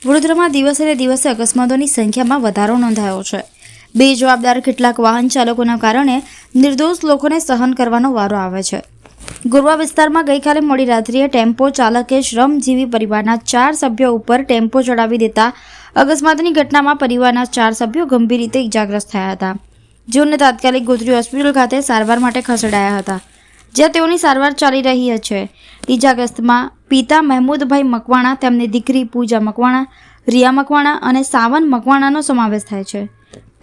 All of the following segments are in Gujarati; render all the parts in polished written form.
વડોદરામાં દિવસે દિવસે અકસ્માતોની સંખ્યામાં વધારો નોંધાયો છે। બેજવાબદાર કેટલાક વાહન ચાલકોના કારણે નિર્દોષ લોકોને સહન કરવાનો વારો આવે છે। ગોરવા વિસ્તારમાં ગઈકાલે મોડી રાત્રિએ ટેમ્પો ચાલકે શ્રમજીવી પરિવારના 4 સભ્યો ઉપર ટેમ્પો ચડાવી દેતા અકસ્માતની ઘટનામાં પરિવારના 4 સભ્યો ગંભીર રીતે ઇજાગ્રસ્ત થયા હતા, જેઓને તાત્કાલિક ગોત્રી હોસ્પિટલ ખાતે સારવાર માટે ખસેડાયા હતા, જ્યાં તેઓની સારવાર ચાલી રહી છે। ઇજાગ્રસ્તમાં પિતા મહેમૂદભાઈ મકવાણા, તેમની દીકરી પૂજા મકવાણા, રિયા મકવાણા અને સાવન મકવાણાનો સમાવેશ થાય છે।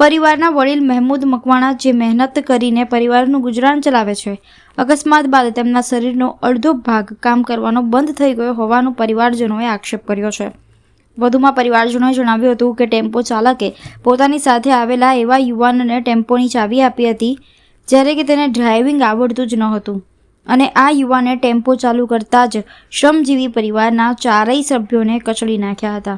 પરિવારના વડીલ મહેમૂદ મકવાણા, જે મહેનત કરીને પરિવારનું ગુજરાન ચલાવે છે, અકસ્માત બાદ તેમના શરીરનો અડધો ભાગ કામ કરવાનો બંધ થઈ ગયો હોવાનો પરિવારજનોએ આક્ષેપ કર્યો છે। વધુમાં પરિવારજનોએ જણાવ્યું હતું કે ટેમ્પો ચાલકે પોતાની સાથે આવેલા એવા યુવાનને ટેમ્પોની ચાવી આપી હતી, જ્યારે કે તેને ડ્રાઇવિંગ આવડતું જ ન હતું, અને આ યુવાને ટેમ્પો ચાલુ કરતાં જ શ્રમજીવી પરિવારના 4 સભ્યોને કચડી નાખ્યા હતા।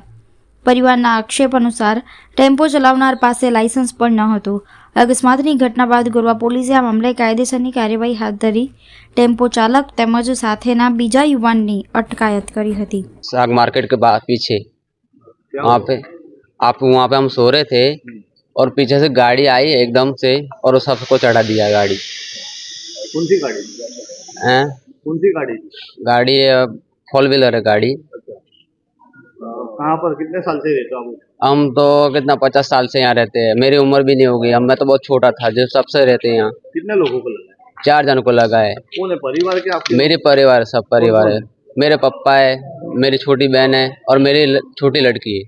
પરિવારના આક્ષેપ અનુસાર ટેમ્પો ચલાવનાર પાસે લાયસન્સ પણ ન હતું। અકસ્માતની ઘટના બાદ ગોરવા પોલીસે આ મામલે કાયદેસરની કાર્યવાહી હાથ ધરી ટેમ્પો ચાલક તેમજ સાથેના બીજા યુવાનની અટકાયત કરી હતી। शाक मार्केट के बाद पीछे वहाँ पे हम सो रहे थे और पीछे से गाड़ी आई एकदम से और उस सबको चढ़ा दिया। गाड़ी कौन सी गाड़ी हैं कौन सी गाड़ी गाड़ी फोर व्हीलर है गाड़ी। कहाँ पर कितने साल से रहते हो आप? हम तो कितना 50 साल से यहाँ रहते हैं। मेरी उम्र भी नहीं होगी, अब मैं तो बहुत छोटा था जो सबसे रहते हैं यहाँ। कितने लोगों को लगा है? 4 जन को लगा है। कौन है परिवार के आपके? मेरे परिवार, सब परिवार है। मेरे पापा है, मेरी छोटी बहन है और मेरी छोटी लड़की है।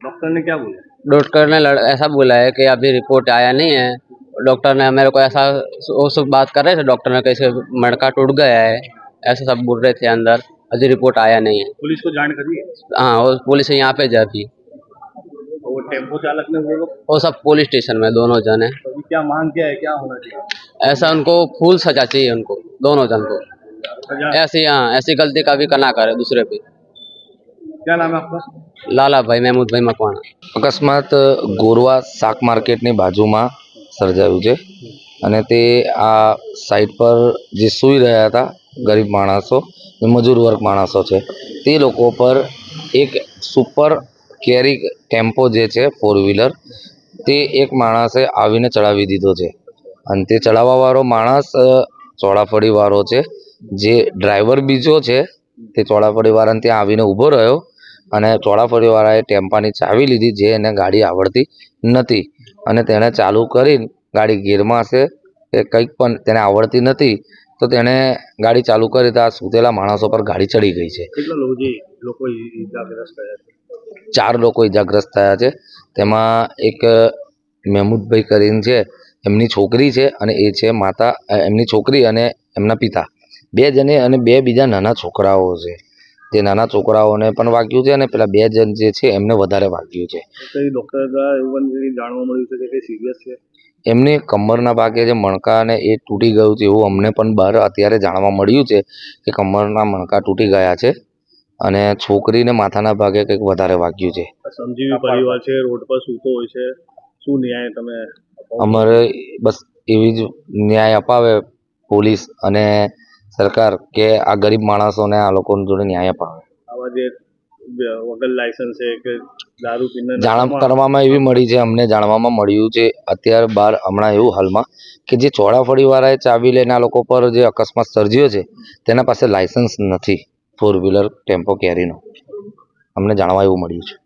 डॉक्टर ने क्या बोला? डॉक्टर ने ऐसा बोला है कि अभी रिपोर्ट आया नहीं है। डॉक्टर ने मेरे को ऐसा वो सब बात कर रहे थे, डॉक्टर ने कैसे मणका टूट गया है ऐसा सब बोल रहे थे अंदर, अभी रिपोर्ट आया नहीं है। पुलिस को जान करी है? हाँ, वो पुलिस यहाँ पे जा अभी, वो टेम्पो चालक ने वो सब पुलिस स्टेशन में दोनों जन है। अभी क्या मांग किया है, क्या होना चाहिए? ऐसा उनको फुल सजा चाहिए, उनको दोनों जन को। सजा? ऐसी हाँ, ऐसी गलती कभी करना करे दूसरे पे। क्या नाम है आपका? लालाभाई महेमूदભાઈ મકવાણા। અકસ્માત ગોરવા શાક માર્કેટની બાજુમાં સર્જાયું છે અને તે આ સાઈડ પર જે સૂઈ રહ્યા હતા ગરીબ માણસો, મજૂર વર્ગ માણસો છે, તે લોકો પર એક સુપર કેરી ટેમ્પો જે છે 4 વ્હીલર, તે એક માણસે આવીને ચડાવી દીધો છે અને તે ચડાવવાવાળો માણસ ચોળાફળીવાળો છે। જે ડ્રાઈવર બીજો છે તે ચોળાફળીવાળાને ત્યાં આવીને ઊભો રહ્યો અને ચોળાફળીવાળાએ ટેમ્પાની ચાવી લીધી, જે એને ગાડી આવડતી નથી અને તેણે ચાલુ કરીને ગાડી ગિયરમાં હશે કે કંઈક પણ તેને આવડતી નથી, તો તેણે ગાડી ચાલુ કરી તો આ સૂતેલા માણસો પર ગાડી ચડી ગઈ છે। કેટલા લોકો ઈજાગ્રસ્ત થયા છે? 4 લોકો ઈજાગ્રસ્ત થયા છે। તેમાં એક મહેમૂદભાઈ કરીને છે, એમની છોકરી છે અને એ છે માતા, એમની છોકરી અને એમના પિતા 2 જણે અને 2 બીજા નાના છોકરાઓ છે। જે નાના છોકરાઓને પણ વાગ્યું છે અને પેલા 2 જણ જે છે એમને વધારે વાગ્યું છે। કઈ ડોક્ટર દ્વારા એવું જાણવા મળ્યું છે કે કઈ સિરિયસ છે? એમને કમરના ભાગે જે મણકા અને એ તૂટી ગયું છે એવું અમને પણ બહાર અત્યારે જાણવા મળ્યું છે કે કમરના મણકા તૂટી ગયા છે અને છોકરીને માથાના ભાગે કંઈક વધારે વાગ્યું છે। સમજીવી પરિવાર છે, રોડ પર સૂતો હોય છે, શું ન્યાય તમે? અમારે બસ એવી જ ન્યાય અપાવે પોલીસ અને સરકાર કે આ ગરીબ માણસોને આ લોકો જોડે ન્યાય અપાવે। આવા જે વગર લાયસન્સ છે કે દારૂ પીને જાણ કરવામાં એવી મળી છે, અમને જાણવામાં મળ્યું છે અત્યારે બહાર હમણાં એવું હાલમાં કે જે ચોળાફળીવાળાએ ચાવી લઈને આ લોકો પર જે અકસ્માત સર્જ્યો છે તેના પાસે લાયસન્સ નથી 4 વ્હીલર ટેમ્પો કેરીનો, અમને જાણવા એવું મળ્યું છે।